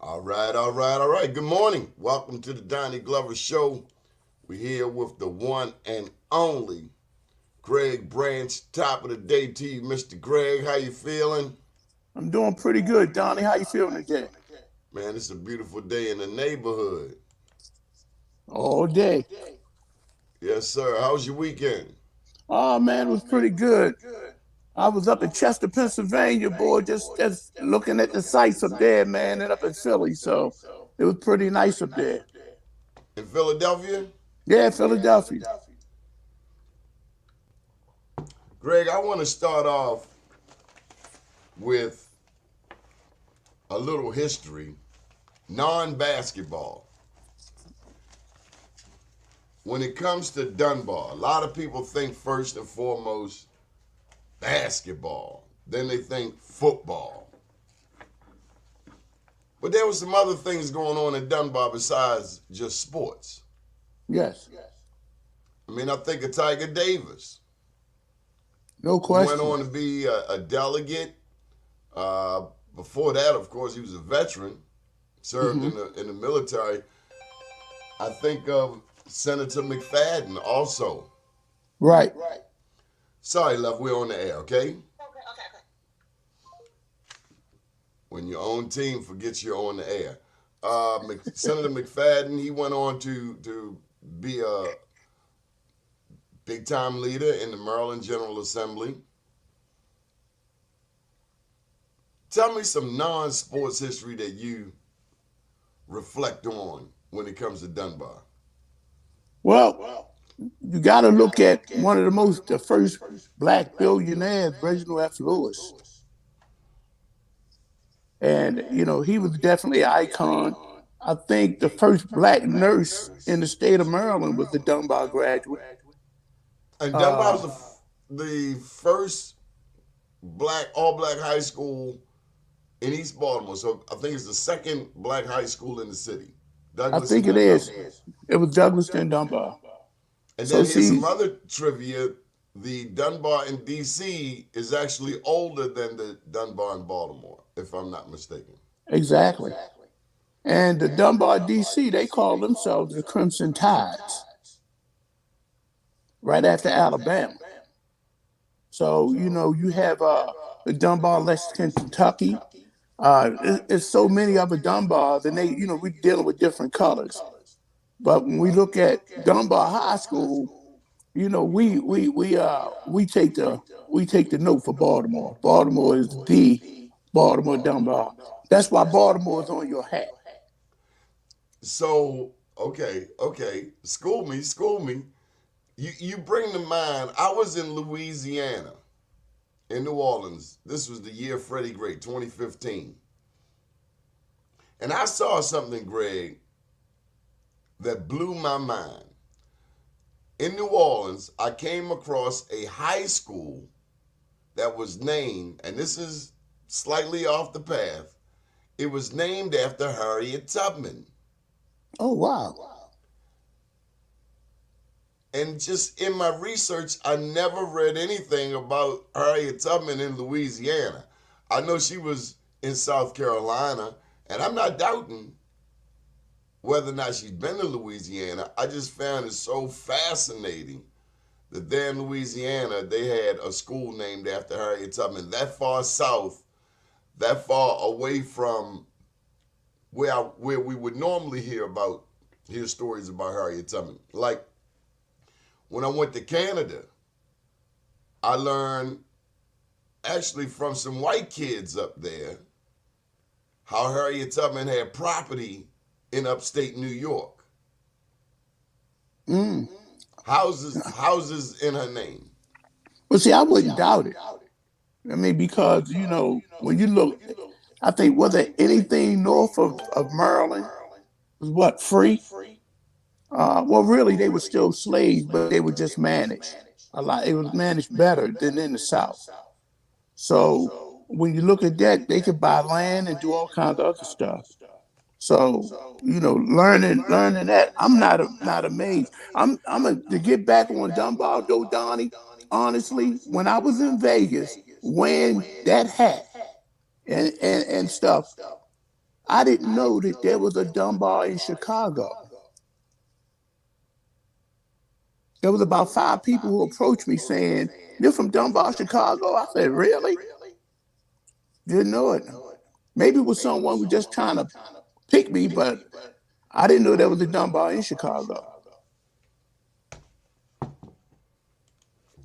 All right, all right, all right. Good morning. Welcome to the Donnie Glover Show. We're here with the one and only Greg Branch. Top of the day to you, Mr. Greg. How you feeling? I'm doing pretty good, Donnie. How you feeling today? Man, it's a beautiful day in the neighborhood. All day. Yes, sir. How was your weekend? Oh man, it was pretty good. I was up in Chester, Pennsylvania, boy, just looking at the sights up there, man, and up in Philly. So it was pretty nice up there. In Philadelphia? Yeah, Philadelphia. Greg, I want to start off with a little history, non basketball. When it comes to Dunbar, a lot of people think first and foremost basketball. Then they think football. But there was some other things going on in Dunbar besides just sports. Yes, I mean, I think of Tiger Davis, no who went question. on to be a delegate. Before that, of course, he was a veteran, served Hmm. in the military. I think of Senator McFadden also. Right. Sorry, love, we're on the air, okay? When your own team forgets you're on the air. Senator McFadden, he went on to be a big time leader in the Maryland General Assembly. Tell me some non sports history that you reflect on when it comes to Dunbar. Well, you got to look at one of the first black billionaires, Reginald F. Lewis, and he was definitely an icon. I think the first black nurse in the state of Maryland was the Dunbar graduate. And Dunbar Uh, was the first all black high school in East Baltimore. So I think it's the second black high school in the city. I Douglas and think it then is. Dunbar. It was Douglas and Dunbar. And So then here's some see, other trivia. The Dunbar in DC is actually older than the Dunbar in Baltimore, if I'm not mistaken. exactly. And the Dunbar DC, they call themselves the Crimson Tides, right after Alabama. So, you have the Dunbar, Lexington, Kentucky. It's so many of the Dunbars, and we're dealing with different colors. But when we look at Dunbar High School, we take the note for Baltimore. Baltimore is the Baltimore Dunbar. That's why Baltimore is on your hat. So, okay. School me. You bring to mind, I was in Louisiana, in New Orleans. This was the year Freddie Gray, 2015. And I saw something, Greg, that blew my mind. In New Orleans, I came across a high school that was named, and this is slightly off the path, it was named after Harriet Tubman. Oh wow. And just in my research, I never read anything about Harriet Tubman in Louisiana. I know she was in South Carolina, and I'm not doubting whether or not she's been to Louisiana. I just found it so fascinating that there in Louisiana, they had a school named after Harriet Tubman. That far south, that far away from where we would normally hear stories about Harriet Tubman. Like when I went to Canada, I learned actually from some white kids up there how Harriet Tubman had property in upstate New York. Mm. Houses in her name. Well, see, I wouldn't doubt it. I mean, because when you look, I think whether anything north of Maryland was what free. Well, really, they were still slaves, but they were just managed a lot. It was managed better than in the South. So when you look at that, they could buy land and do all kinds of other stuff. So learning that, I'm not amazed. To get back on Dunbar, though, Donnie. Honestly, when I was in Vegas, wearing that hat and stuff, I didn't know that there was a Dunbar in Chicago. There was about 5 people who approached me saying, "You're from Dunbar, Chicago?" I said, "Really?" Didn't know it. Maybe it was someone who was just trying to pick me, but I didn't know there was a Dunbar in Chicago.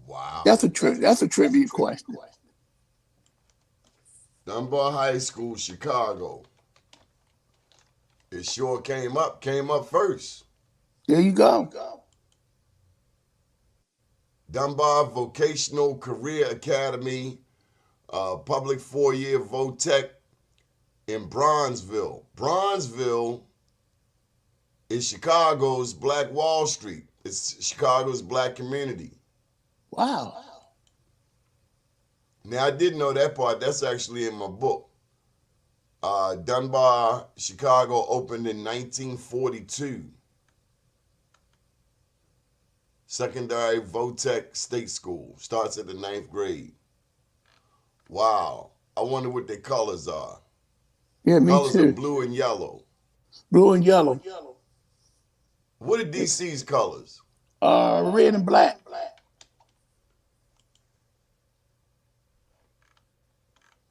Wow. That's a trivia question. Dunbar High School, Chicago. It sure came up first. There you go. Dunbar Vocational Career Academy, public 4-year VOTEC in Bronzeville. Bronzeville is Chicago's Black Wall Street. It's Chicago's black community. Wow. Now, I didn't know that part. That's actually in my book. Dunbar, Chicago opened in 1942. Secondary VOTEC State School. Starts at the 9th grade. Wow. I wonder what their colors are. Yeah, me Colors too. are blue and yellow. Blue and yellow. What are DC's colors? Red and black.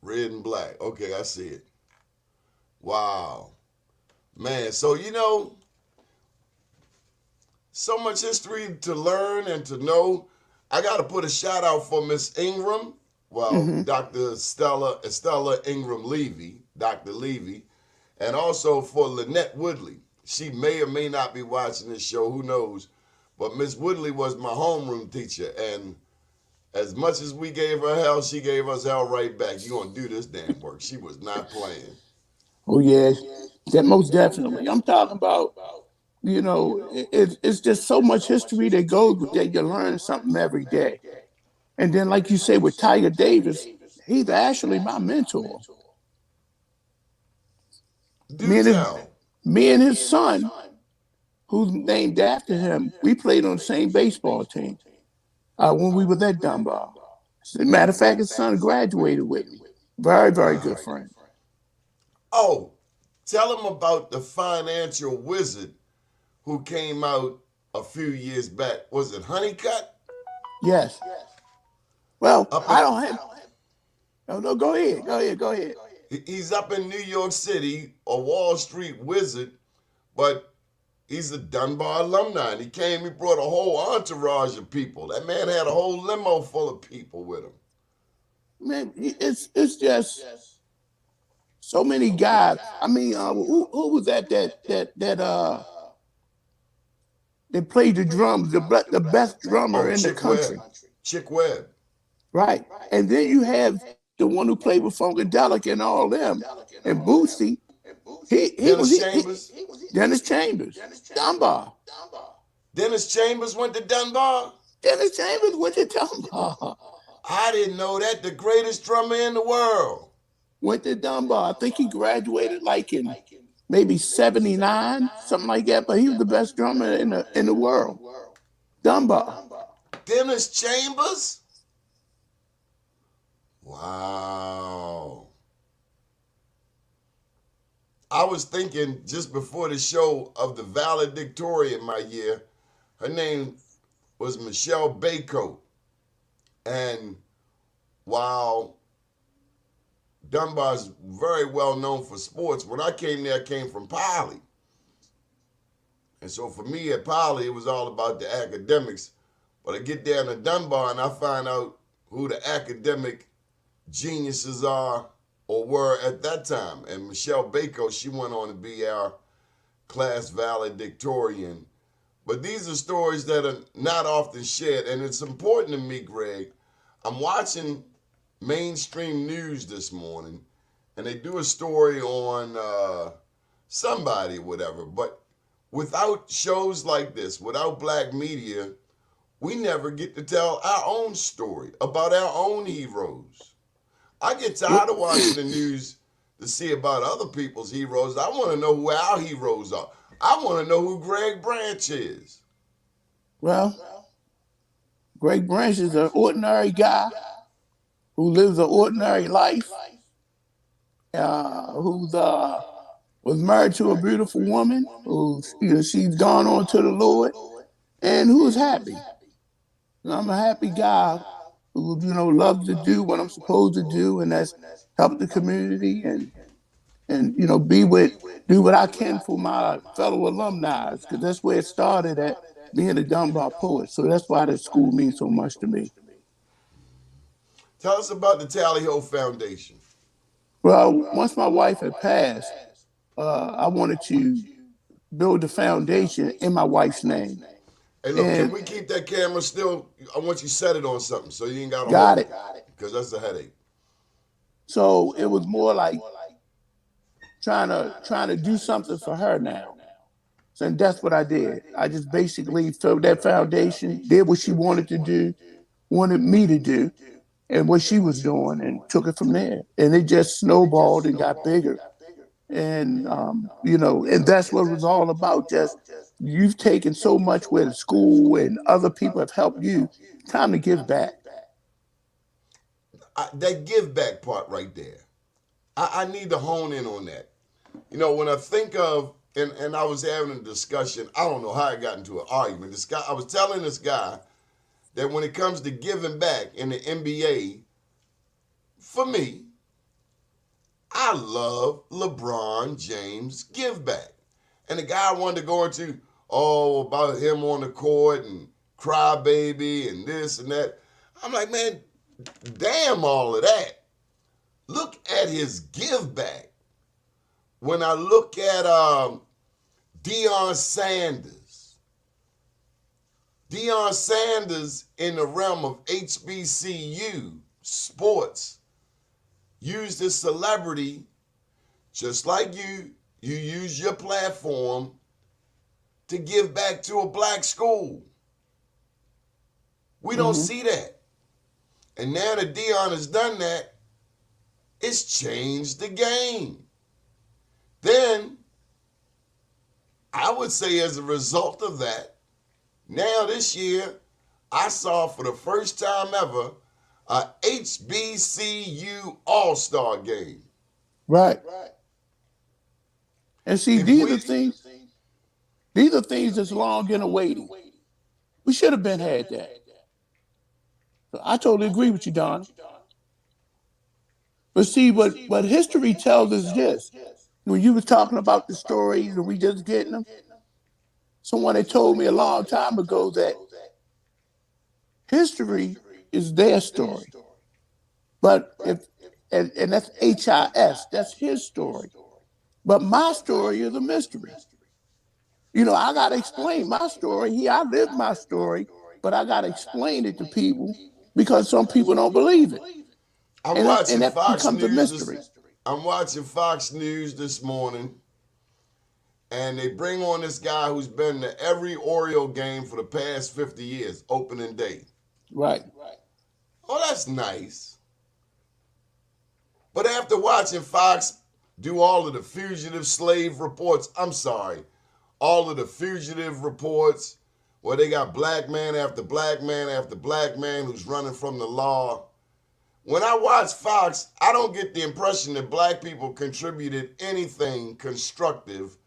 Red and black. Okay, I see it. Wow. Man, so so much history to learn and to know. I got to put a shout out for Miss Ingram. Well, Dr. Estella Ingram Levy, Dr. Levy, and also for Lynette Woodley. She may or may not be watching this show, who knows. But Miss Woodley was my homeroom teacher, and as much as we gave her hell, she gave us hell right back. You're going to do this damn work. She was not playing. Oh, yes. That most definitely. I'm talking about, it's just so much history that goes with that. You learn something every day. And then, like you say, with Tiger Davis, he's actually my mentor. Me and his son, who's named after him, we played on the same baseball team when we were at Dunbar. As a matter of fact, his son graduated with me. Very, very good friend. Oh, tell him about the financial wizard who came out a few years back. Was it Honeycutt? Yes. Well, I don't have. No, go ahead. He's up in New York City, a Wall Street wizard, but he's a Dunbar alumni. And he brought a whole entourage of people. That man had a whole limo full of people with him. Man, it's just so many guys. I mean, who was that played the drums, the best drummer in the country? Chick Webb. Right. And then you have the one who played with Funkadelic and all them, and Bootsy. Dennis Chambers. Dunbar. Dennis Chambers went to Dunbar? Dennis Chambers went to Dunbar. I didn't know that. The greatest drummer in the world. Went to Dunbar. I think he graduated like in maybe 79, something like that, but he was the best drummer in the world. Dunbar. Dennis Chambers? Wow. I was thinking just before the show of the valedictorian my year. Her name was Michelle Baycoat. And while Dunbar's very well known for sports, when I came there, I came from Poly. And so for me at Poly, it was all about the academics. But I get down to Dunbar and I find out who the academic geniuses are or were at that time. And Michelle Baycoat, she went on to be our class valedictorian. But these are stories that are not often shared. And it's important to me, Greg. I'm watching mainstream news this morning, and they do a story on somebody, whatever. But without shows like this, without black media, we never get to tell our own story about our own heroes. I get tired of watching the news to see about other people's heroes. I want to know who our heroes are. I want to know who Greg Branch is. Well, Greg Branch is an ordinary guy who lives an ordinary life, who's was married to a beautiful woman who, she's gone on to the Lord, and who is happy. And I'm a happy guy who, loves to do what I'm supposed to do, and that's help the community and do what I can for my fellow alumni, because that's where it started at, being a Dunbar poet. So that's why that school means so much to me. Tell us about the Tally Ho Foundation. Well, once my wife had passed, I wanted to build the foundation in my wife's name. Hey, look, can And we keep that camera still? I want you to set it on something so you ain't got to hold got it, it. because that's a headache. So it was more like trying to do something for her now. So, and that's what I did. I just basically filled that foundation, did what she wanted to do, wanted me to do, and what she was doing, and took it from there. And it just snowballed and got bigger. And and that's what it was all about. Just, you've taken so much where the school and other people have helped you. Time to give back. That give back part right there, I need to hone in on that. When I think of, and I was having a discussion, I don't know how I got into an argument. I was telling this guy that when it comes to giving back in the NBA, for me, I love LeBron James give back. And the guy wanted to go into, about him on the court and crybaby and this and that. I'm like, man, damn all of that. Look at his give back. When I look at Deion Sanders in the realm of HBCU sports used his celebrity just like you use your platform to give back to a black school. We don't see that. And now that Deion has done that, it's changed the game. Then, I would say as a result of that, now this year, I saw for the first time ever a HBCU All-Star game. Right. And see, these are things that's long in awaiting. We should have been had that. So I totally agree with you, Don. But see, what history tells us this. When you was talking about the stories and we just getting them, someone had told me a long time ago that history is their story. But and that's HIS, that's his story. But my story is a mystery. I got to explain my story. I lived my story, but I got to explain it to people because some people don't believe it. I'm watching Fox News this morning, and they bring on this guy who's been to every Oriole game for the past 50 years, opening day. Right. Oh, that's nice. But after watching Fox do all of the fugitive slave reports, all of the fugitive reports where they got black man after black man after black man who's running from the law. When I watch Fox, I don't get the impression that black people contributed anything constructive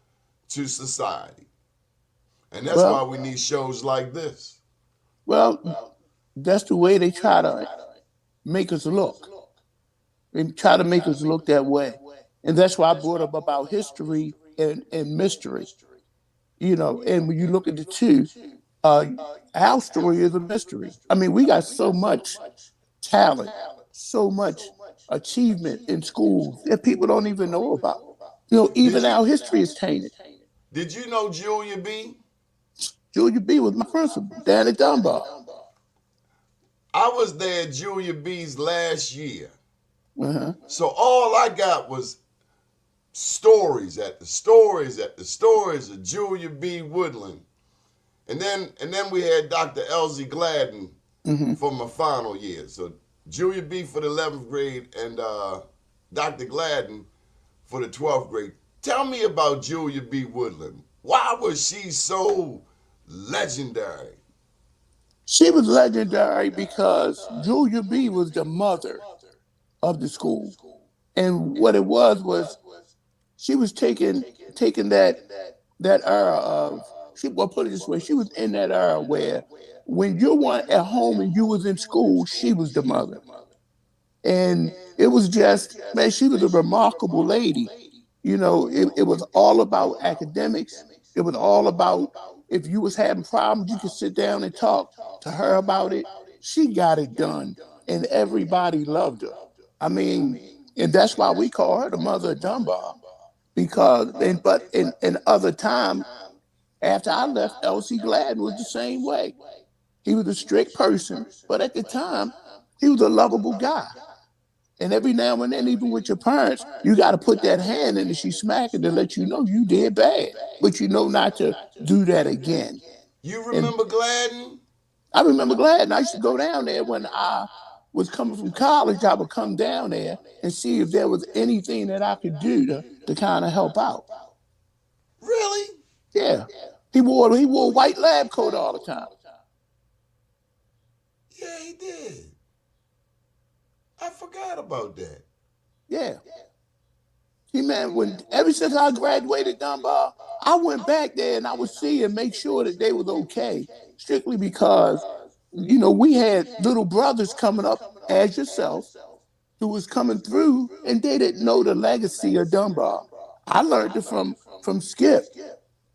to society. And that's why we need shows like this. Well, that's the way they try to make us look. They try to make us look that way. And that's why I brought up about history and mystery. And when you look at the two, our story is a mystery. I mean, we got so much talent, so much achievement in schools that people don't even know about. Even our history is tainted. Did you know Julia B? Julia B was my principal down at Dunbar. I was there at Julia B's last year. Uh-huh. So all I got was stories of Julia B. Woodland. And then we had Dr. Elsie Gladden for my final year. So Julia B. for the 11th grade and Dr. Gladden for the 12th grade. Tell me about Julia B. Woodland. Why was she so legendary? She was legendary because Julia B. was the mother of the school. And what it was she was taking that era of she. Well, put it this way, she was in that era where when you weren't at home and you was in school, she was the mother, and it was just man, she was a remarkable lady. It was all about academics. It was all about if you was having problems, you could sit down and talk to her about it. She got it done, and everybody loved her. I mean, and that's why we call her the mother of Dunbar. Because, but in other time, after I left, Elsie Gladden was the same way. He was a strict person, but at the time, he was a lovable guy. And every now and then, even with your parents, you got to put that hand in and she smack it to let you know you did bad. But you know not to do that again. You And remember Gladden? I remember Gladden. I used to go down there when I was coming from college. I would come down there and see if there was anything that I could do to kind of help out. Really? Yeah. He wore a white lab coat all the time. Yeah, he did. I forgot about that. Yeah. Man, when ever since I graduated Dunbar, I went back there and I would see and make sure that they was okay. Strictly because, we had little brothers coming up as yourself who was coming through and they didn't know the legacy of Dunbar. I learned it from Skip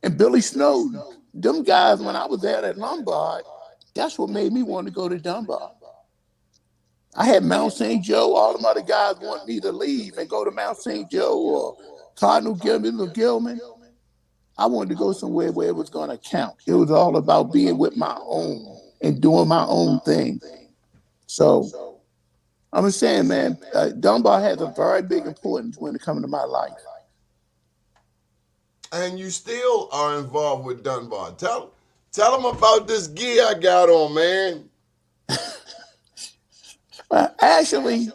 and Billy Snowden. Them guys, when I was there at Lombard, that's what made me want to go to Dunbar. I had Mount St. Joe. All them other guys want me to leave and go to Mount St. Joe or Cardinal Gilman or Gilman. I wanted to go somewhere where it was going to count. It was all about being with my own and doing my own thing. So I'm just saying, man, Dunbar has a very big importance when it comes to my life. And you still are involved with Dunbar. Tell them about this gear I got on, man. Actually,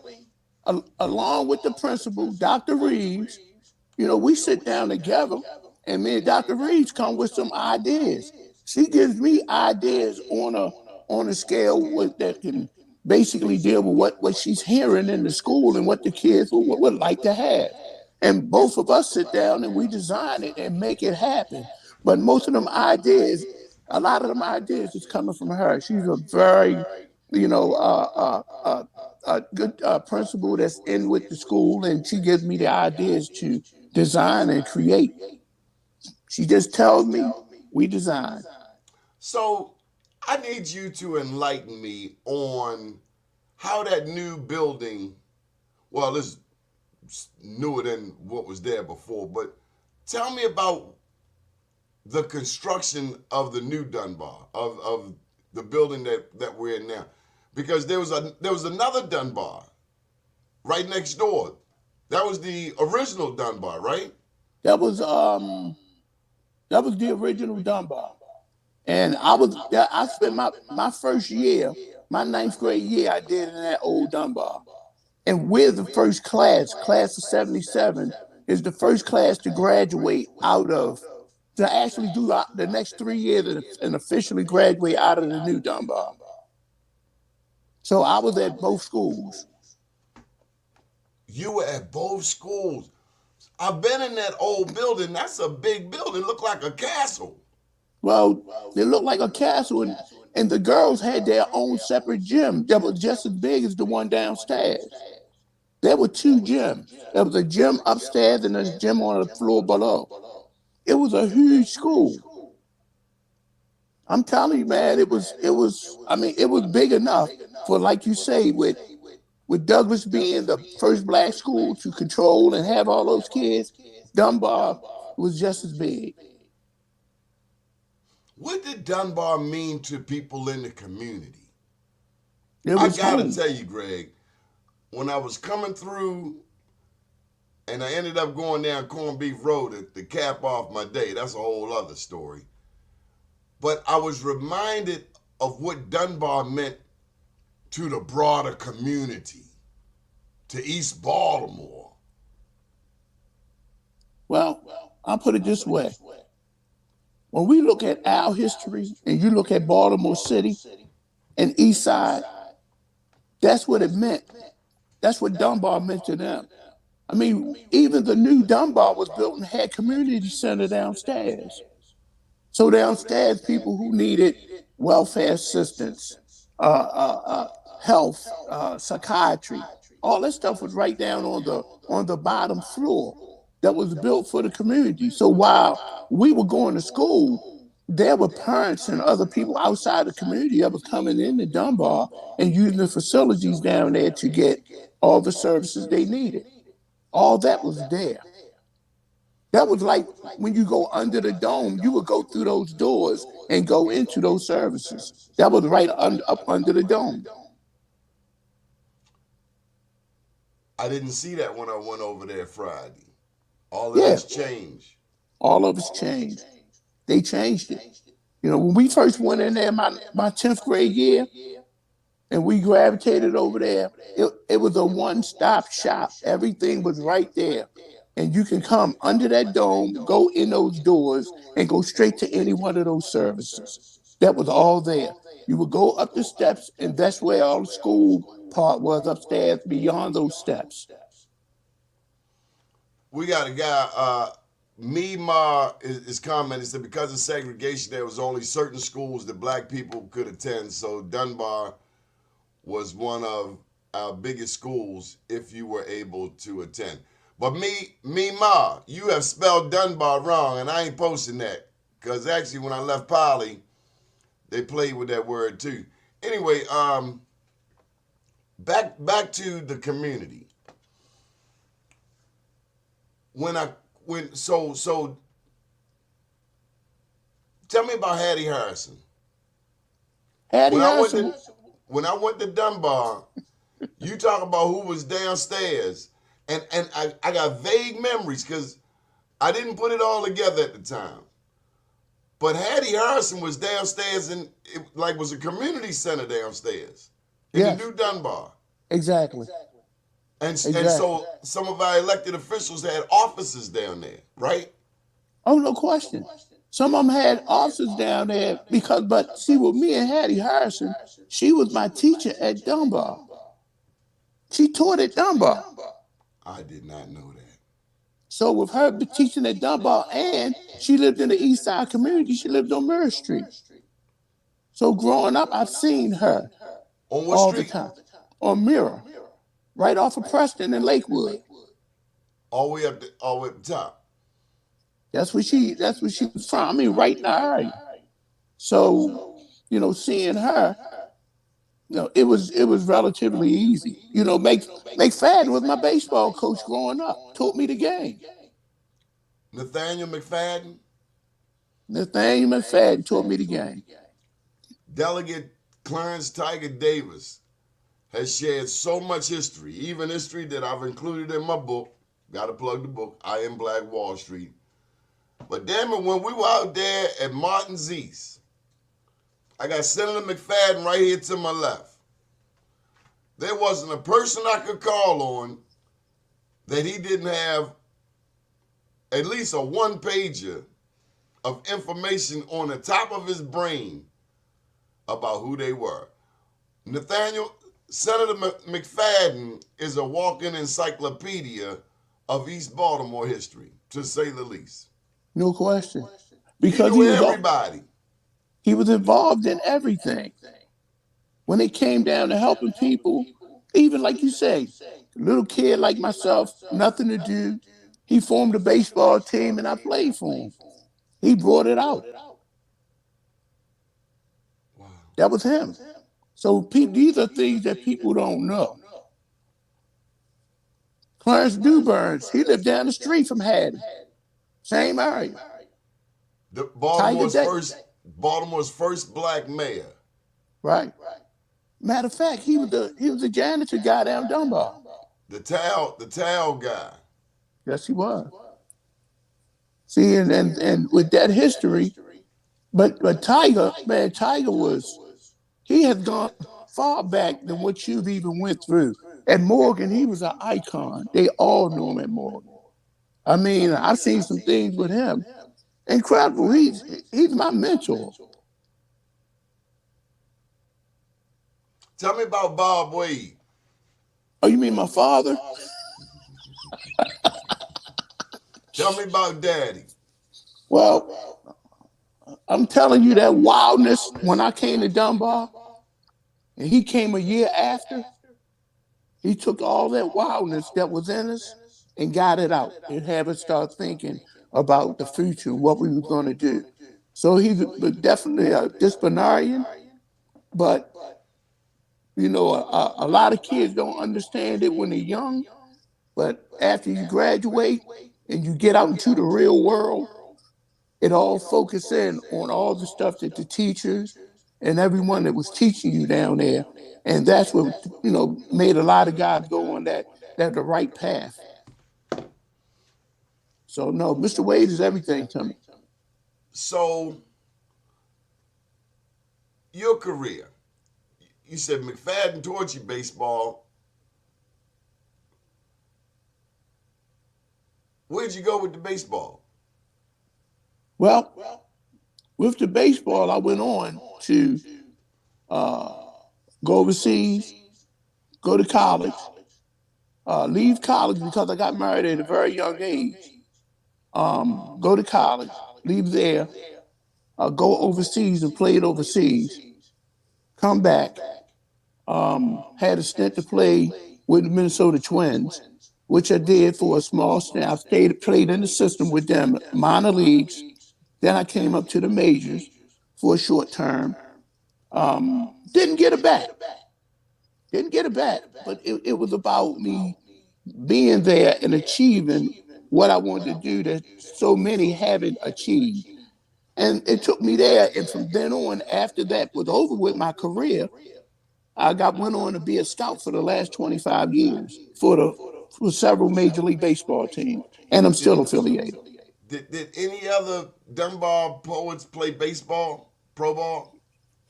along with the principal, Dr. Reeves, we sit down together and me and Dr. Reeves come with some ideas. She gives me ideas on a scale that can basically deal with what she's hearing in the school and what the kids would like to have. And both of us sit down and we design it and make it happen. But most of them ideas, a lot of them ideas is coming from her. She's a very, a good principal that's in with the school, and she gives me the ideas to design and create. She just tells me we design. So I need you to enlighten me on how that new building, well, it's newer than what was there before, but tell me about the construction of the new Dunbar, of the building that we're in now. Because there was another Dunbar right next door. That was the original Dunbar, right? That was the original Dunbar. And I spent my first year, my ninth grade year, I did in that old Dunbar. And we're the first class of 77 is the first class to graduate to actually do the next 3 years and officially graduate out of the new Dunbar. So I was at both schools. You were at both schools. I've been in that old building. That's a big building. It looked like a castle. Well, it looked like a castle, and the girls had their own separate gym that was just as big as the one downstairs. There were two gyms. There was a gym upstairs and a gym on the floor below. It was a huge school. I'm telling you, man, it was big enough for, like you say, with Douglas being the first black school to control and have all those kids, Dunbar was just as big. What did Dunbar mean to people in the community? I gotta tell you, Greg, when I was coming through and I ended up going down Corned Beef Road to cap off my day, that's a whole other story. But I was reminded of what Dunbar meant to the broader community, to East Baltimore. Well, I'll put it this way. When we look at our history and you look at Baltimore City and East Side, that's what it meant. That's what Dunbar meant to them. I mean, even the new Dunbar was built and had community center downstairs. So downstairs, people who needed welfare assistance, health, psychiatry, all that stuff was right down on the bottom floor that was built for the community. So while we were going to school, there were parents and other people outside the community that was coming into Dunbar and using the facilities down there to get all the services they needed. All that was there. That was like when you go under the dome, you would go through those doors and go into those services. That was right up under the dome. I didn't see that when I went over there Friday. All of Yeah, that's changed. all of it's changed. They changed it. You know, when we first went in there my 10th grade year and we gravitated over there, it was a one-stop shop. Everything was right there. And you can come under that dome, go in those doors, and go straight to any one of those services. That was all there. You would go up the steps, and that's where all the school part was upstairs beyond those steps. We got a guy, Meemar is commenting, said because of segregation, there was only certain schools that black people could attend. So Dunbar was one of our biggest schools if you were able to attend. But Meemar, you have spelled Dunbar wrong, and I ain't posting that. Because actually, when I left Poly, they played with that word too. Anyway, back to the community. So tell me about Hattie Harrison. Hattie Harrison. When I went to Dunbar, you talk about who was downstairs, and I got vague memories because I didn't put it all together at the time. But Hattie Harrison was downstairs, and it like was a community center downstairs in the new Dunbar. Exactly. And so some of our elected officials had offices down there, right? Oh, no question. Some of them had offices down there but see, with me and Hattie Harrison, she was my teacher at Dunbar. She taught at Dunbar. I did not know that. So with her teaching at Dunbar, and she lived in the East Side community, she lived on Murray Street. So growing up, I've seen her on what all street? The time. On Mirror, right off of Preston and Lakewood. All the way up the top. That's where she was from. I mean, right in the area. So, you know, seeing her, you know, it was relatively easy. You know, McFadden was my baseball coach growing up. Taught me the game. Nathaniel McFadden? Nathaniel McFadden taught me the game. Delegate Clarence Tiger Davis has shared so much history, even history that I've included in my book. Got to plug the book, I Am Black Wall Street. But damn it, when we were out there at Martin's East, I got Senator McFadden right here to my left. There wasn't a person I could call on that he didn't have at least a one-pager of information on the top of his brain about who they were. Senator McFadden is a walking encyclopedia of East Baltimore history, to say the least. No question. Because he knew everybody. He was involved in everything. When it came down to helping people, even like you say, little kid like myself, nothing to do. He formed a baseball team and I played for him. He brought it out. Wow. That was him. So these are things that people don't know. Clarence Dewburns, he lived down the street from Hattie. Same area. Baltimore's first black mayor. Right. Matter of fact, he was the janitor guy down Dunbar. The towel guy. Yes, he was. See, and with that history, but Tiger he has gone far back than what you've even went through. At Morgan, he was an icon. They all knew him at Morgan. I mean, I've seen some things with him. Incredible. He's my mentor. Tell me about Bob Wade. Oh, you mean my father? Tell me about Daddy. Well, I'm telling you that wildness when I came to Dunbar, and he came a year after, he took all that wildness that was in us and got it out and have us start thinking about the future, what we were going to do. So he's definitely a disciplinarian, but a lot of kids don't understand it when they're young, but after you graduate and you get out into the real world, it all focuses in on all the stuff that the teachers and everyone that was teaching you down there. And that's what, made a lot of guys go on that the right path. So no, Mr. Wade is everything to me. So, your career. You said McFadden taught you baseball. Where'd you go with the baseball? Well, with the baseball, I went on to uh, go overseas, go to college, leave college because I got married at a very young age. Go to college, leave there, go overseas and play it overseas, come back, had a stint to play with the Minnesota Twins, which I did for a small stint. I played in the system with them, minor leagues. Then I came up to the majors for a short term. Didn't get a bat. Didn't get a bat, but it was about me being there and achieving what I wanted to do that so many haven't achieved. And it took me there. And from then on, after that was over with my career, went on to be a scout for the last 25 years for several Major League Baseball teams, and I'm still affiliated. Did any other Dunbar poets play baseball, pro ball?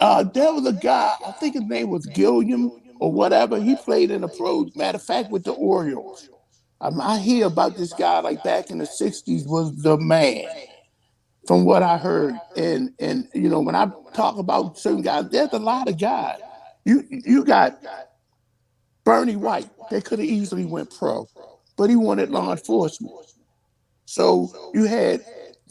There was a guy, I think his name was Gilliam or whatever. He played in the pros. Matter of fact, with the Orioles. I hear about this guy like back in the '60s was the man, from what I heard. And when I talk about certain guys, there's a lot of guys. You got Bernie White. They could have easily went pro, but he wanted law enforcement. So you had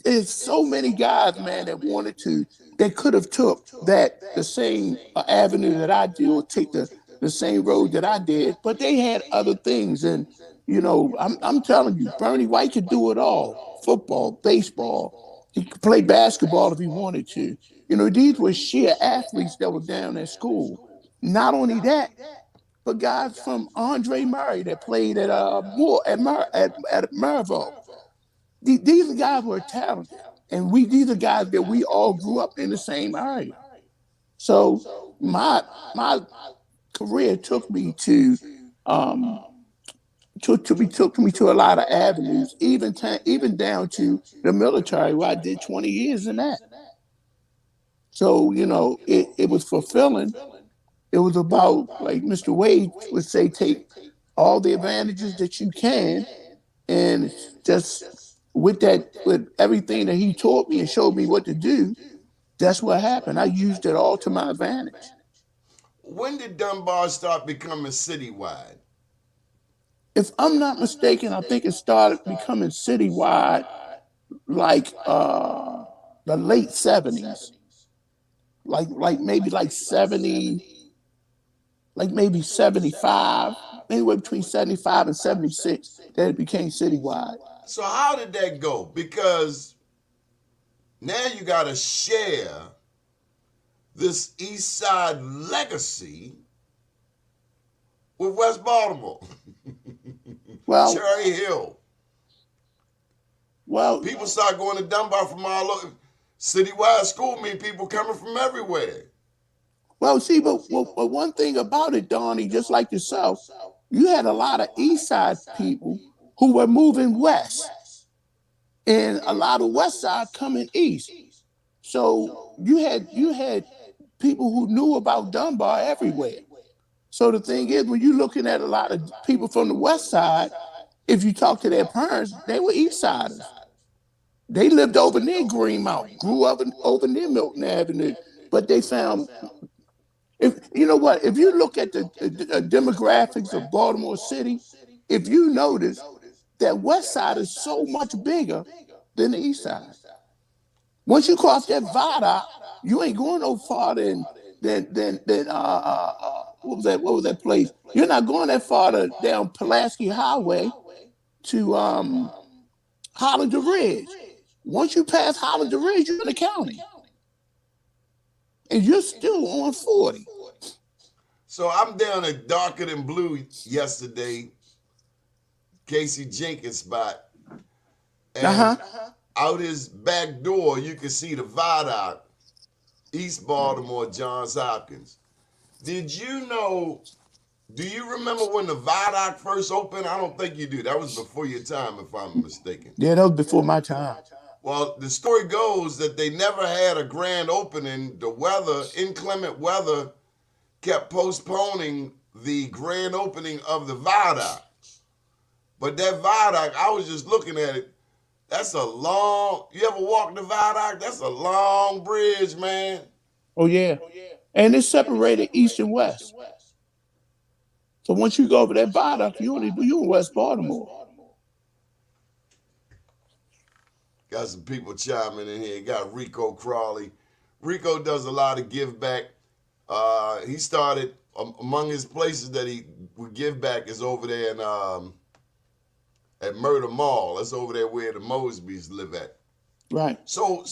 there's so many guys, man, that wanted to. They could have took the same avenue that I did, or take the same road that I did, but they had other things. And I'm telling you, Bernie White could do it all: football, baseball. He could play basketball if he wanted to. These were sheer athletes that were down at school. Not only that, but guys from Andre Murray that played at Moore at Marvel. These guys were talented, and these are guys that we all grew up in the same area. So my career took me um, took me to a lot of avenues, even down to the military, where I did 20 years in that. So it was fulfilling. It was about, like Mr. Wade would say, take all the advantages that you can, and just with everything that he taught me and showed me what to do, that's what happened. I used it all to my advantage. When did Dunbar start becoming citywide? If I'm not mistaken, I think it started becoming citywide like the late '70s, like maybe like 70, like maybe 75, anywhere between 75 and 76, that it became citywide. So how did that go? Because now you got to share this East Side legacy with West Baltimore. Well, Cherry Hill. well, People start going to Dunbar from all over. Citywide school mean people coming from everywhere. well. See, but one thing about it, Donnie, just like yourself, you had a lot of East Side people who were moving west, and a lot of West Side coming east. So you had people who knew about Dunbar everywhere. So the thing is, when you're looking at a lot of people from the West Side, if you talk to their parents, they were East Siders. They lived over near Greenmount, grew up over near Milton Avenue, but they found. If you know what, if you look at the demographics of Baltimore City, if you notice, that west side is so much bigger than the east side. Once you cross that viaduct, you ain't going no farther than what was that place? You're not going that far down Pulaski Highway to Hollander Ridge. Once you pass Hollander Ridge, you're in the county. And you're still on 40. So I'm down at Darker Than Blue yesterday, Casey Jenkins spot. And out his back door, you can see the viaduct, East Baltimore, Johns Hopkins. Did you know, do you remember when the viaduct first opened? I don't think you do. That was before your time, if I'm mistaken. Yeah, that was before my time. Well, the story goes that they never had a grand opening. The weather, inclement weather, kept postponing the grand opening of the viaduct. But that viaduct, I was just looking at it. That's a long, you ever walk the viaduct? That's a long bridge, man. Oh, yeah. And it's separated east and west. So once you go over that viaduct, you're in West Baltimore. Got some people chiming in here. Got Rico Crawley. Rico does a lot of give back. He started, among his places that he would give back is over there in at Murder Mall. That's over there where the Mosbys live at. Right. So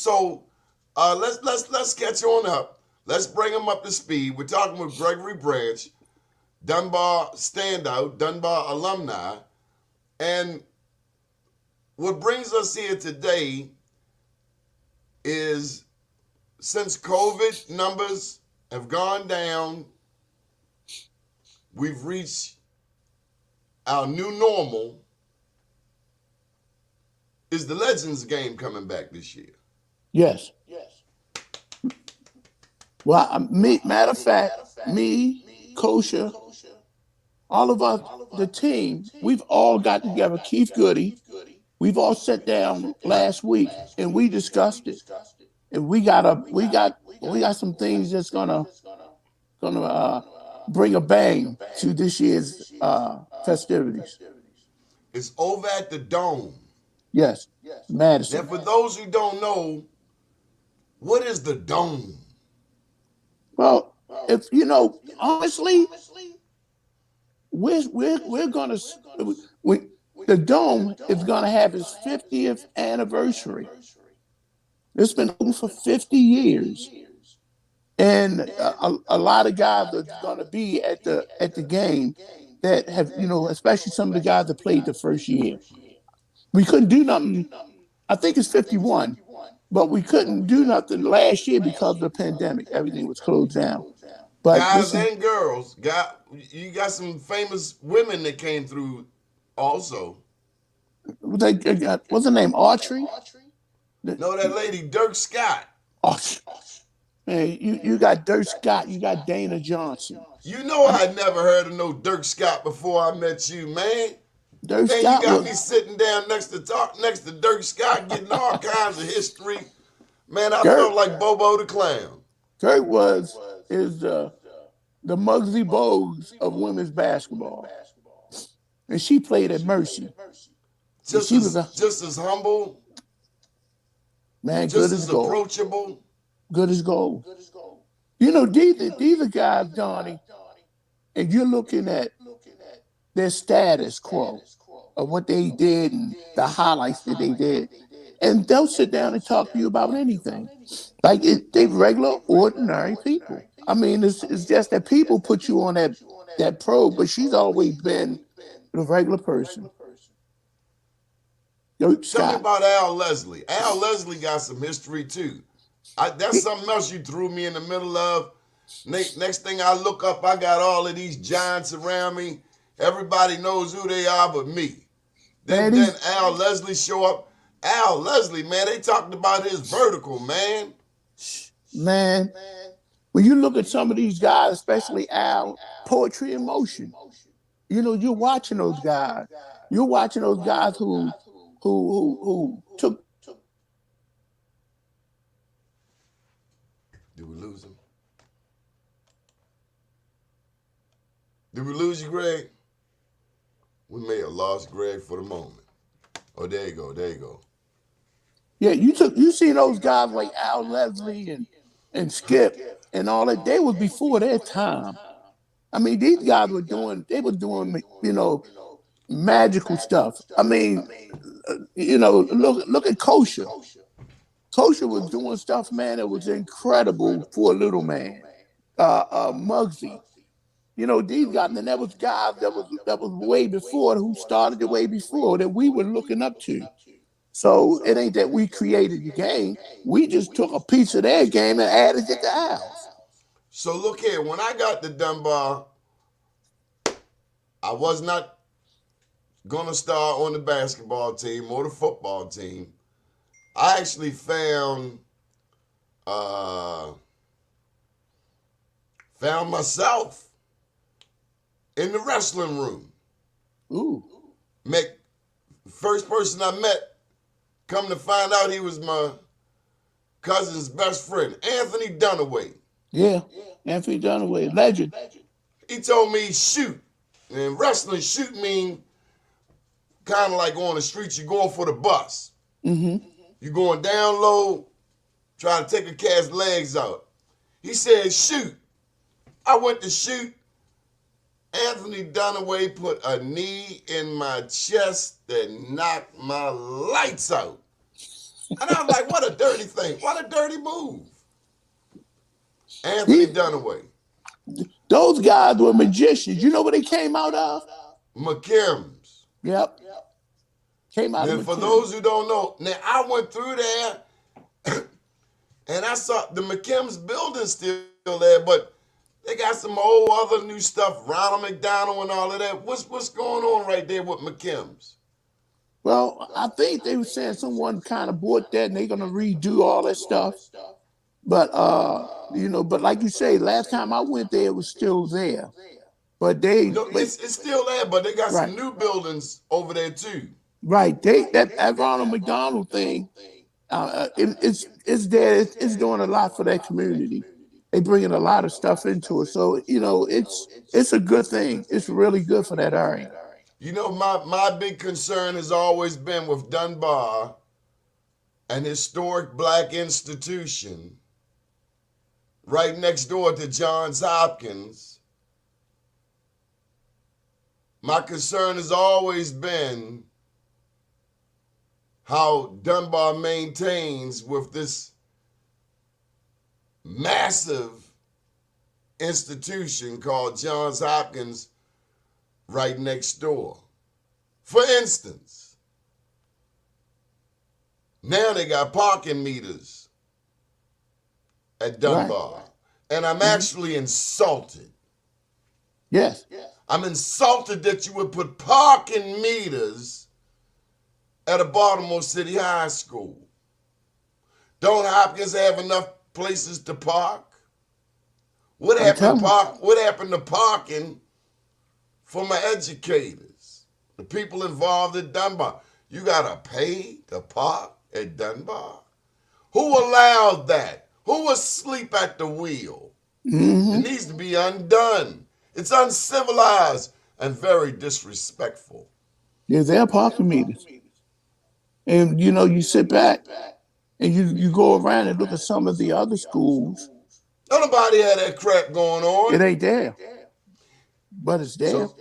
let's catch on up. Let's bring him up to speed. We're talking with Gregory Branch, Dunbar standout, Dunbar alumni, and what brings us here today is since COVID numbers have gone down, we've reached our new normal. Is the Legends game coming back this year? Yes. Well, matter of fact, me, Kosher, all of us, the team, we've all got together. Keith Goody, we've all sat down last week and we discussed it. And we got some things that's gonna bring a bang to this year's festivities. It's over at the Dome. Yes, Madison. Now, for those who don't know, what is the Dome? Well, if you know, honestly, we're gonna the Dome is gonna have its 50th anniversary. It's been open for 50 years, and a lot of guys are gonna be at the game that have, you know, especially some of the guys that played the first year. We couldn't do nothing. I think it's 51, but we couldn't do nothing last year because of the pandemic. Everything was closed down. But guys and girls, you got some famous women that came through also. What's her name? Autry? No, that lady, Dirk Scott. Oh, man, you got Dirk Scott. You got Dana Johnson. You know I never heard of no Dirk Scott before I met you, man. Dirk Man, Scott you got me sitting down next to Dirk Scott, getting all kinds of history. Man, I felt like Bobo the Clown. Dirk is the Muggsy Bogues of women's basketball, and she played at Mercy. Just as humble, man, just good as gold. Approachable, good as gold. You know, these are guys, Donnie, and you're looking at their status quo of what they did and the highlights that they did. And they'll sit down and talk to you about anything. Like they're regular, ordinary people. I mean, it's just that people put you on that probe, but she's always been a regular person. Tell me about Al Leslie. Al Leslie got some history too. That's something else you threw me in the middle of. Next thing I look up, I got all of these giants around me. Everybody knows who they are but me. Then Al Leslie show up. Al Leslie, man, they talked about his vertical, man. Man, when you look at some of these guys, especially Al, poetry in motion. You know, you're watching those guys. You're watching those guys who took. Did we lose him? Did we lose you, Greg? We may have lost Greg for the moment. Oh, there you go. There you go. Yeah, you see those guys like Al Leslie and Skip and all that. They was before their time. I mean, these guys they were doing, magical stuff. I mean, look at Kosher. Kosher was doing stuff, man, that was incredible for a little man. Muggsy. These guys, and there was guys that was way before, who started the way before, that we were looking up to. So it ain't that we created the game. We just took a piece of their game and added it to ours. So look here. When I got to Dunbar, I was not gonna start on the basketball team or the football team. I actually found myself in the wrestling room. Ooh. First person I met, come to find out he was my cousin's best friend, Anthony Dunaway. Yeah, Anthony Dunaway, legend. He told me shoot. And wrestling, shoot mean kind of like on the streets, you're going for the bus. Mm-hmm. You're going down low, trying to take a cat's legs out. He said, shoot. I went to shoot. Anthony Dunaway put a knee in my chest that knocked my lights out. And I was like, what a dirty thing. What a dirty move. Anthony Dunaway. Those guys were magicians. You know what they came out of? McKim's. Yep. Came out and of for McKim. those who don't know, now I went through there and I saw the McKim's building still there, but they got some old other new stuff, Ronald McDonald and all of that. What's going on right there with McKim's? Well, I think they were saying someone kind of bought that and they're gonna redo all that stuff. But but like you say, last time I went there, it was still there. But it's still there, but they got right. some new buildings over there too. Right. That Ronald McDonald thing, it's there. It's doing a lot for that community. They bringing a lot of stuff into it. So it's a good thing. It's really good for that area. My big concern has always been with Dunbar, an historic black institution right next door to Johns Hopkins. My concern has always been how Dunbar maintains with this massive institution called Johns Hopkins right next door. For instance, now they got parking meters at Dunbar. Right. And I'm actually insulted. Yes. I'm insulted that you would put parking meters at a Baltimore City high school. Don't Hopkins have enough places to park? What happened to parking for my educators, the people involved at Dunbar? You gotta pay to park at Dunbar? Who allowed that? Who was asleep at the wheel? Mm-hmm. It needs to be undone. It's uncivilized and very disrespectful. Yeah, they're parking meters. And you sit back and you go around and look at some of the other schools. Nobody had that crap going on. It ain't there. But it's there. So,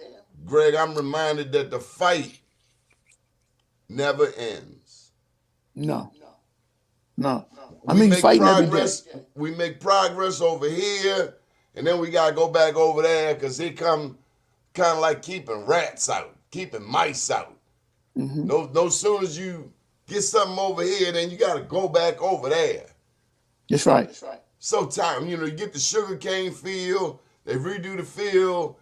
Greg, I'm reminded that the fight never ends. No. I mean, fighting every day. We make progress over here, and then we got to go back over there because they come kind of like keeping rats out, keeping mice out. Mm-hmm. No soon as you get something over here, then you got to go back over there. That's right. So time, you get the sugarcane field, they redo the field,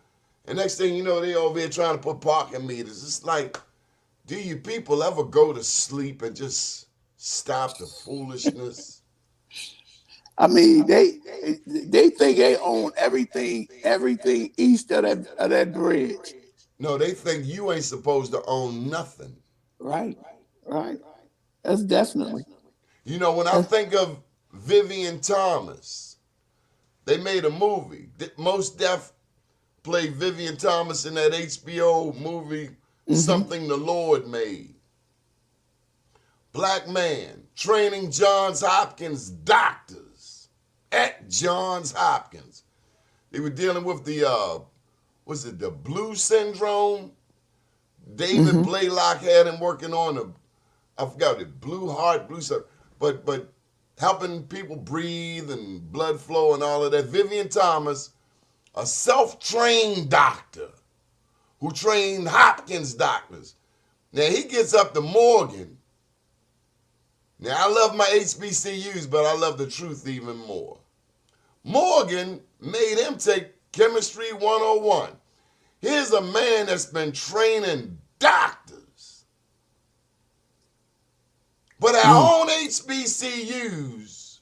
and next thing you know, they over here trying to put parking meters. It's like, do you people ever go to sleep and just stop the foolishness? I mean, they think they own everything east of that bridge. No, they think you ain't supposed to own nothing. Right. That's definitely. When I think of Vivian Thomas, they made a movie. Most Def played Vivian Thomas in that HBO movie, Something the Lord Made. Black man training Johns Hopkins doctors at Johns Hopkins. They were dealing with the blue syndrome? David Mm-hmm. Blaylock had him working on I forgot it, blue heart, blue stuff, but helping people breathe and blood flow and all of that. Vivian Thomas, a self-trained doctor who trained Hopkins doctors. Now he gets up to Morgan. Now I love my HBCUs, but I love the truth even more. Morgan made him take Chemistry 101. Here's a man that's been training doctors. But our own HBCUs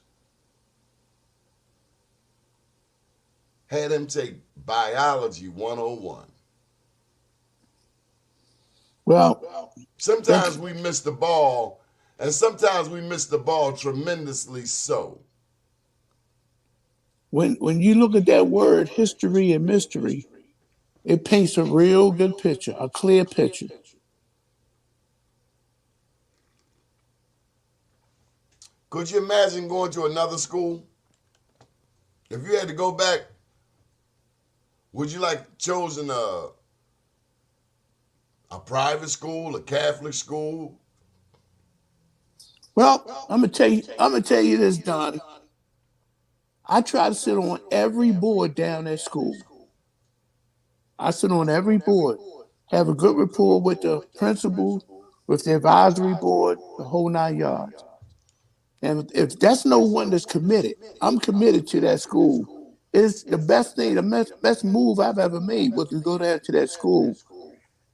had him take Biology 101. Well, Sometimes we miss the ball, and sometimes we miss the ball tremendously so. when you look at that word history and mystery, it paints a real good picture, a clear picture. Could you imagine going to another school? If you had to go back, would you like chosen a private school, a Catholic school? Well, I'm gonna tell you this, Donnie. I try to sit on every board down at school. I sit on every board, have a good rapport with the principal, with the advisory board, the whole 9 yards. And if that's no one that's committed, I'm committed to that school. It's the best thing, the best move I've ever made was to go down to that school.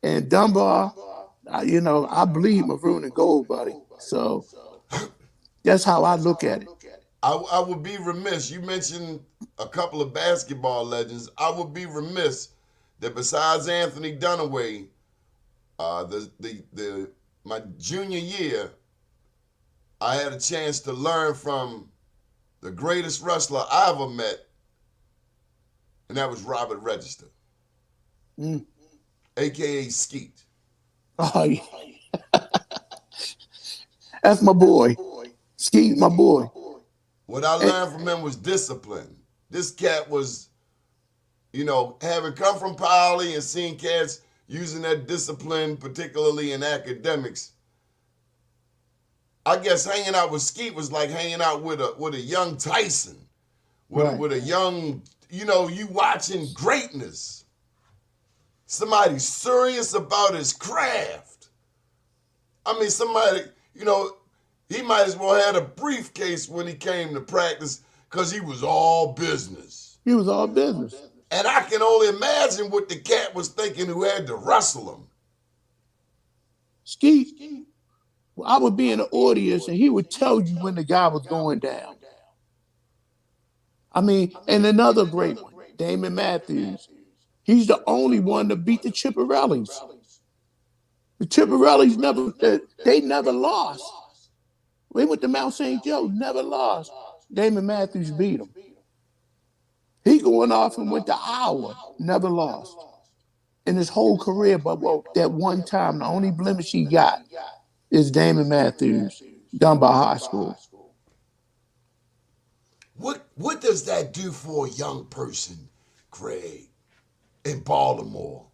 And Dunbar, I bleed maroon and gold, buddy. So that's how I look at it. I would be remiss. You mentioned a couple of basketball legends. I would be remiss that besides Anthony Dunaway, the my junior year, I had a chance to learn from the greatest wrestler I ever met, and that was Robert Register, Mm. aka Skeet. Oh, yeah. That's my boy. Skeet, my boy. What I And, learned from him was discipline. This cat was, having come from Poly and seeing cats using that discipline, particularly in academics, I guess hanging out with Skeet was like hanging out with a young Tyson, right. with a young, you watching greatness. Somebody serious about his craft. I mean, somebody, he might as well had a briefcase when he came to practice because he was all business. He was all business. And I can only imagine what the cat was thinking who had to wrestle him. Skeet, I would be in the audience and he would tell you when the guy was going down. I mean, and another great one, Damon Matthews. He's the only one to beat the Chipperellis. The Chipperellis they never lost. They went to Mount St. Joe, never lost. Damon Matthews beat him. He going off and went to Iowa, never lost in his whole career. But that one time, the only blemish he got is Damon Matthews, Dunbar High School. What does that do for a young person, Craig, in Baltimore?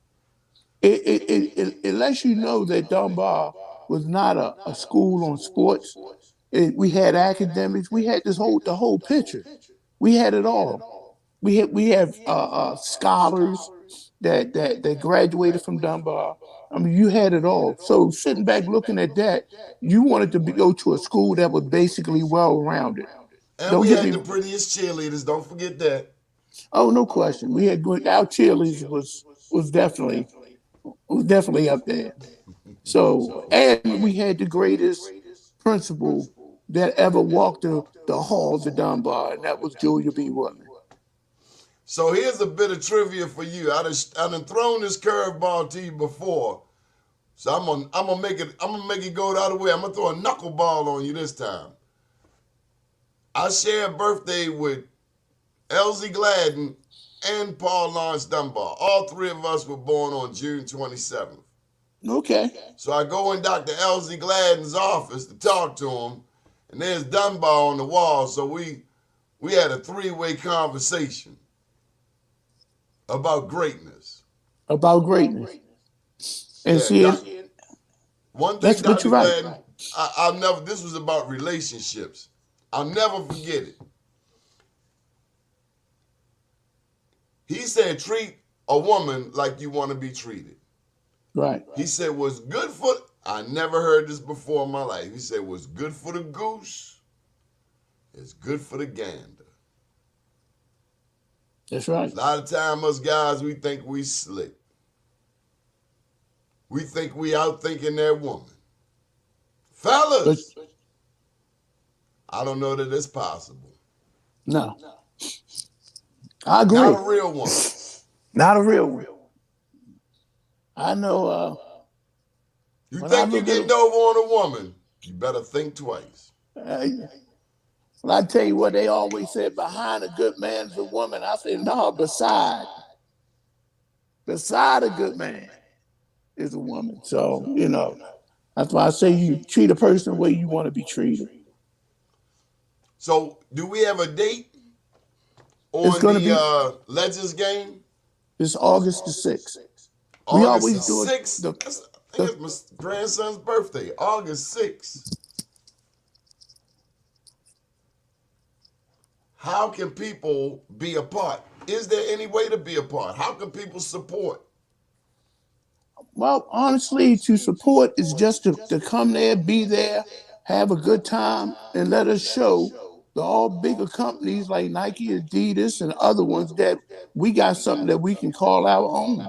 It lets you know that Dunbar was not a school on sports. We had academics. We had the whole picture. We had it all. We have scholars that graduated from Dunbar. I mean, you had it all. So sitting back looking at that, you wanted to go to a school that was basically well rounded. And Don't we get had me. the prettiest cheerleaders, don't forget that. Oh, no question. We had good. Our cheerleaders was definitely up there. So, and we had the greatest principal that ever walked the halls of Dunbar, and that was Julia B. Woodland. So here's a bit of trivia for you. I done thrown this curveball to you before. So I'm gonna make it go the other way. I'm gonna throw a knuckleball on you this time. I share a birthday with Elsie Gladden and Paul Lawrence Dunbar. All three of us were born on June 27th. Okay. So I go in Dr. Elsie Gladden's office to talk to him, and there's Dunbar on the wall. So we had a three-way conversation about greatness. About greatness. And Yeah, seeing one thing, that's what Dr. you're right. Gladden, I'll never. This was about relationships. I'll never forget it. He said, "Treat a woman like you want to be treated." Right. He said, "What's good for." I never heard this before in my life. He said, "What's good for the goose is good for the gander." That's right. A lot of time, us guys, we think we slick. We think we out thinking that woman. But Fellas, I don't know that it's possible. no, I Not agree. a real one. Not a real one. I know. You When I think you're look at getting over on a woman, you better think twice. well, I tell you what they always said: behind a good man's a woman. I said, no, beside a good man is a woman. So that's why I say you treat a person the way you want to be treated. So, do we have a date It's on going to be the Legends game? It's August the 6th. We August the always do it 6th? I think it's my grandson's birthday, August 6th. How can people be a part? Is there any way to be a part? How can people support? well, honestly, to support is just to come there, be there, have a good time, and let us show the all bigger companies like Nike, Adidas, and other ones that we got something that we can call our own.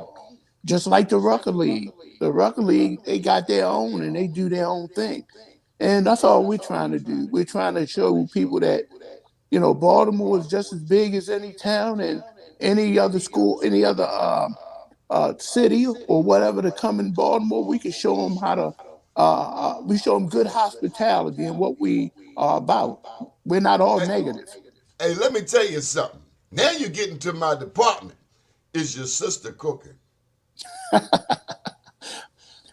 Just like the Rucker League. The Rucker League, they got their own and they do their own thing. And that's all we're trying to do. We're trying to show people that, Baltimore is just as big as any town and any other school, any other city or whatever to come in Baltimore. We can show them how to, we show them good hospitality and what we are about. We're not all Hey, negative. hey, let me tell you something. Now you're getting to my department. Is your sister cooking?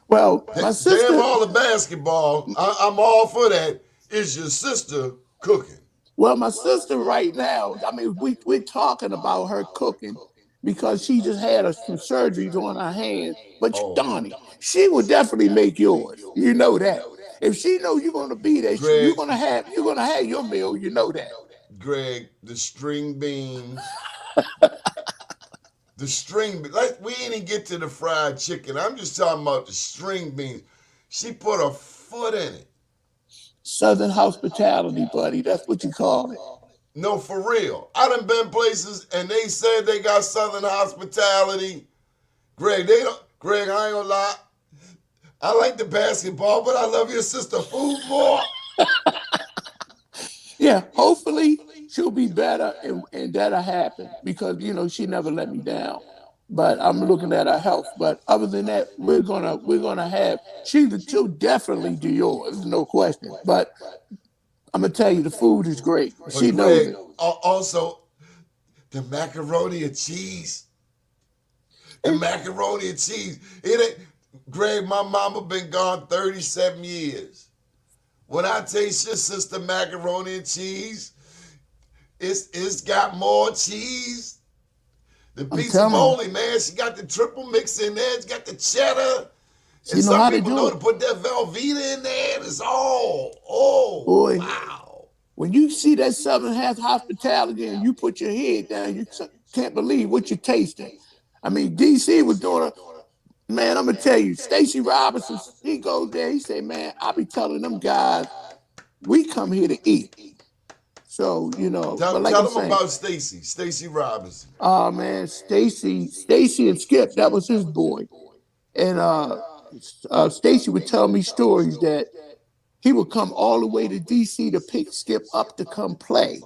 Well, my Damn sister, all the basketball. I'm all for that. Is your sister cooking? my sister right now, I mean, we're talking about her cooking because she just had some surgeries on her hand. But Oh, Donnie, she will definitely make yours. You know that. If she knows you're gonna be there, Greg, you're gonna have your meal. You know that. Greg, the string beans. The string beans. Like, we ain't even get to the fried chicken. I'm just talking about the string beans. She put a foot in it. Southern hospitality, buddy. That's what you call it. No, for real. I done been places and they said they got Southern hospitality. Greg, Greg, I ain't gonna lie. I like the basketball, but I love your sister food more. Yeah, hopefully she'll be better and that'll happen because she never let me down. But I'm looking at her health. But other than that, we're gonna have she'll definitely do yours, no question. But I'm gonna tell you the food is great. But She knows Greg, it. also the macaroni and cheese. The macaroni and cheese. It ain't Greg, my mama been gone 37 years. When I taste your sister macaroni and cheese, it's got more cheese. The I'm pizza telling you, bowling, man, she got the triple mix in there. It's got the cheddar. And she know some how to people do know it. to put that Velveeta in there. And it's all, oh, Boy, wow. when you see that Southern half hospitality and you put your head down, you can't believe what you're tasting. I mean, DC was doing a man. I'm gonna tell you, Stacy Robinson. He goes there. He say, "Man, I be telling them guys, we come here to eat." So Tell, but like tell I'm them saying, about Stacy Robinson. oh man, Stacy and Skip, that was his boy, and Stacy would tell me stories that he would come all the way to DC to pick Skip up to come play.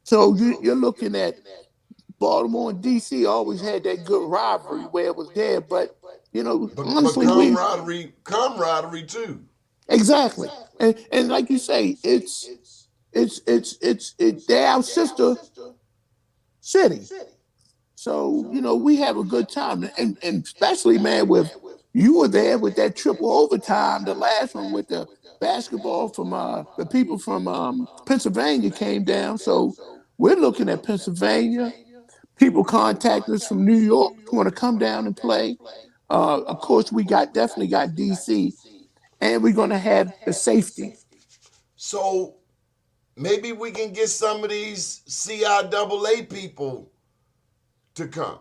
So you're looking at Baltimore and DC always had that good rivalry where it was there, but But honestly, we camaraderie too. exactly, and like you say, they're our sister city. So we have a good time, and especially man with You were there with that triple overtime. The last one with the basketball from the people from Pennsylvania came down. So we're looking at Pennsylvania. People contact us from New York who want to come down and play. Of course, we got definitely got DC, and we're going to have the safety. So maybe we can get some of these CIAA people to come.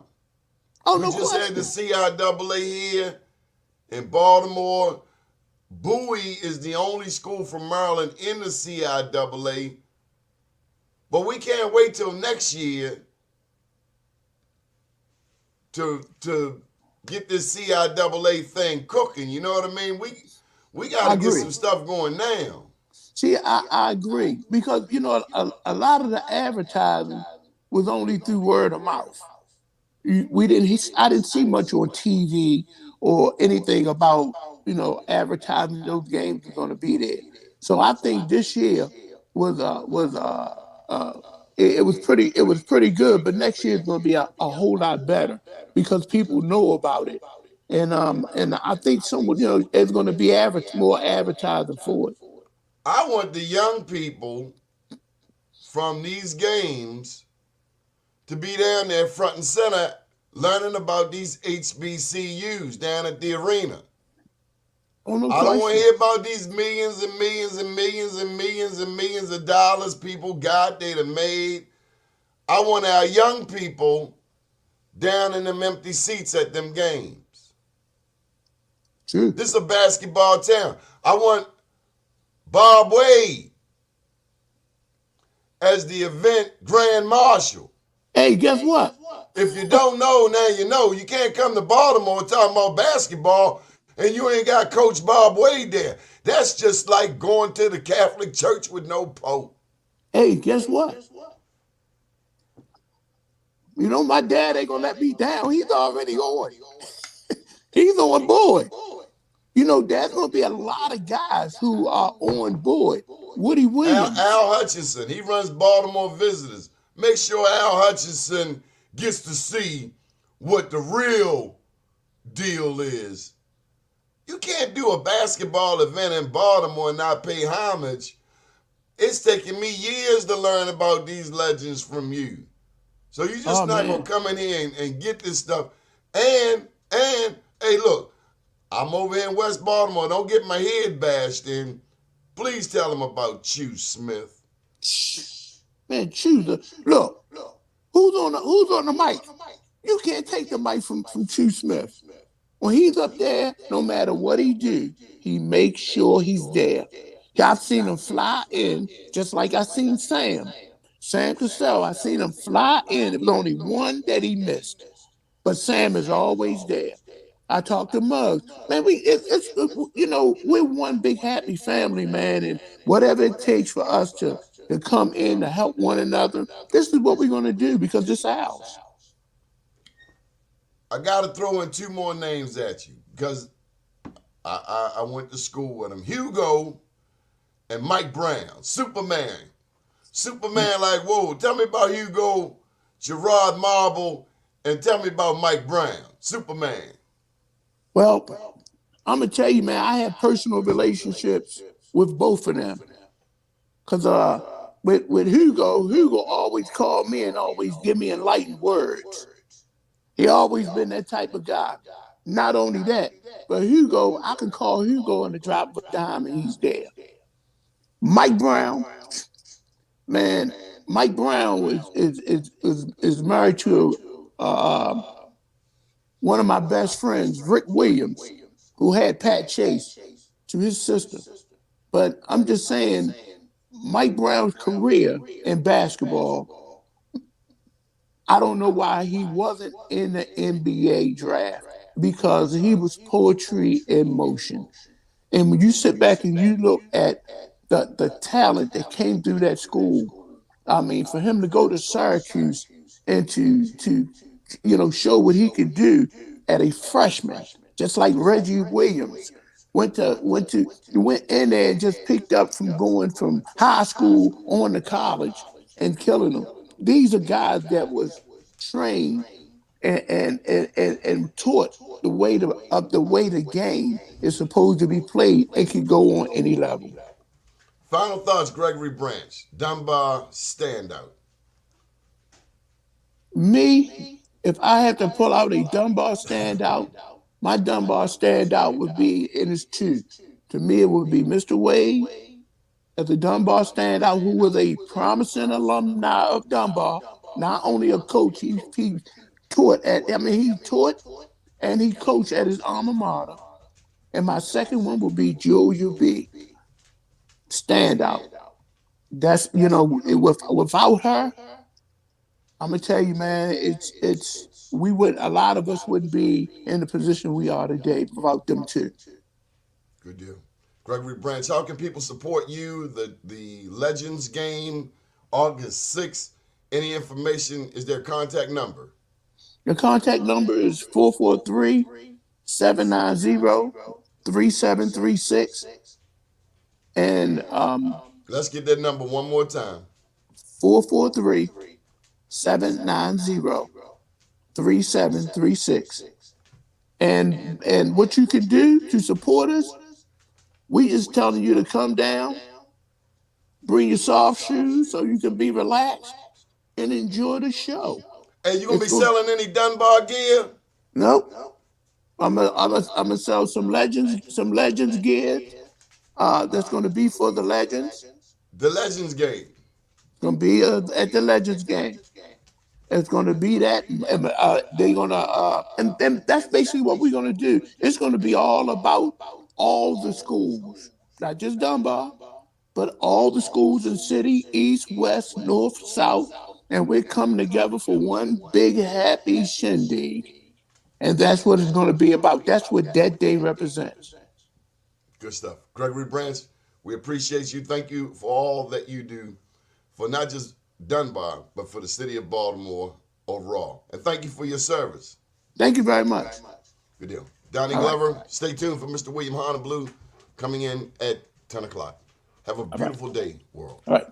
Oh, We no just had the question. CIAA here in Baltimore. Bowie is the only school from Maryland in the CIAA. But we can't wait till next year to get this CIAA thing cooking. You know what I mean? We got I to get agree. some stuff going now. See, I agree because a lot of the advertising was only through word of mouth. We didn't. I didn't see much on TV or anything about advertising those games were going to be there. So I think this year was it was pretty good. But next year is going to be a whole lot better because people know about it, and I think someone there's going to be more advertising for it. I want the young people from these games to be down there front and center learning about these HBCUs down at the arena. Oh, no I don't want to question. hear about these millions and millions and millions and millions and millions of dollars people got they done made. I want our young people down in them empty seats at them games. True. This is a basketball town. I want Bob Wade as the event grand marshal. Hey, guess what? If you don't know, now you know. You can't come to Baltimore talking about basketball and you ain't got Coach Bob Wade there. That's just like going to the Catholic Church with no Pope. Hey, guess what? My dad ain't gonna let me down. He's already on. He's on board. There's gonna be a lot of guys who are on board. Woody Williams. Al Hutchinson, he runs Baltimore Visitors. Make sure Al Hutchinson gets to see what the real deal is. You can't do a basketball event in Baltimore and not pay homage. It's taken me years to learn about these legends from you. So you're just Oh not gonna man. come in here and get this stuff. And hey, look, I'm over here in West Baltimore. Don't get my head bashed in. Please tell them about Chew Smith. Man, choose the look. Who's on the mic? You can't take the mic from Chew Smith. When he's up there, no matter what he do, he makes sure he's there. I've seen him fly in, just like I seen Sam. Sam Cassell, I seen him fly in. It was only one that he missed. But Sam is always there. I talked to Muggs. Man, we're one big happy family, man, and whatever it takes for us to come in to help one another, this is what we're gonna do because it's ours. I gotta throw in two more names at you because I went to school with them. Hugo and Mike Brown, Superman. Superman, like, whoa, tell me about Hugo, Gerard Marble, and tell me about Mike Brown. Superman. Well, I'm gonna tell you, man, I have personal relationships with both of them. Cause with Hugo always called me and always give me enlightened words. He always been that type of guy. Not only that, but Hugo, I can call Hugo on the drop of a dime and he's there. Mike Brown, man, Mike Brown is married to one of my best friends, Rick Williams, who had Pat Chase to his sister. But I'm just saying, Mike Brown's career in basketball, I don't know why he wasn't in the NBA draft because he was poetry in motion. And when you sit back and you look at the talent that came through that school, I mean, for him to go to Syracuse and to show what he could do at a freshman, just like Reggie Williams went in there and just picked up from going from high school on to college and killing them. These are guys that was trained and taught the way the game is supposed to be played, it can go on any level. Final thoughts, Gregory Branch, Dunbar standout. Me, if I had to pull out a Dunbar standout, my Dunbar standout would be in its two. To me, it would be Mr. Wade as a Dunbar standout, who was a promising alumni of Dunbar. Not only a coach, he taught at. I mean, he taught and he coached at his alma mater. And my second one would be Julia B. Standout. That's without her, I'm gonna tell you, man, it's we would a lot of us wouldn't be in the position we are today without them two. Good deal. Gregory Branch, how can people support you? The Legends game, August 6th. Any information? Is there a contact number? The contact number is 443-790-3736. And Let's get that number one more time. 443-790-3736. And what you can do to support us, we is telling you to come down, bring your soft shoes so you can be relaxed and enjoy the show. Hey, you gonna be selling any Dunbar gear? Nope. I'm gonna sell some legends gear. That's gonna be for the legends. The Legends game. Gonna be at the legends game. It's going to be that. They're going to, and that's basically what we're going to do. It's going to be all about all the schools, not just Dunbar, but all the schools in the city, east, west, north, south, and we're coming together for one big happy shindig. And that's what it's going to be about. That's what that day represents. Good stuff. Gregory Branch, we appreciate you. Thank you for all that you do for not just Dunbar, but for the city of Baltimore overall. And thank you for your service. Thank you very much. Good deal. Donnie Glover, stay tuned for Mr. William Honolulu coming in at 10 o'clock. Have a beautiful day, world. All right.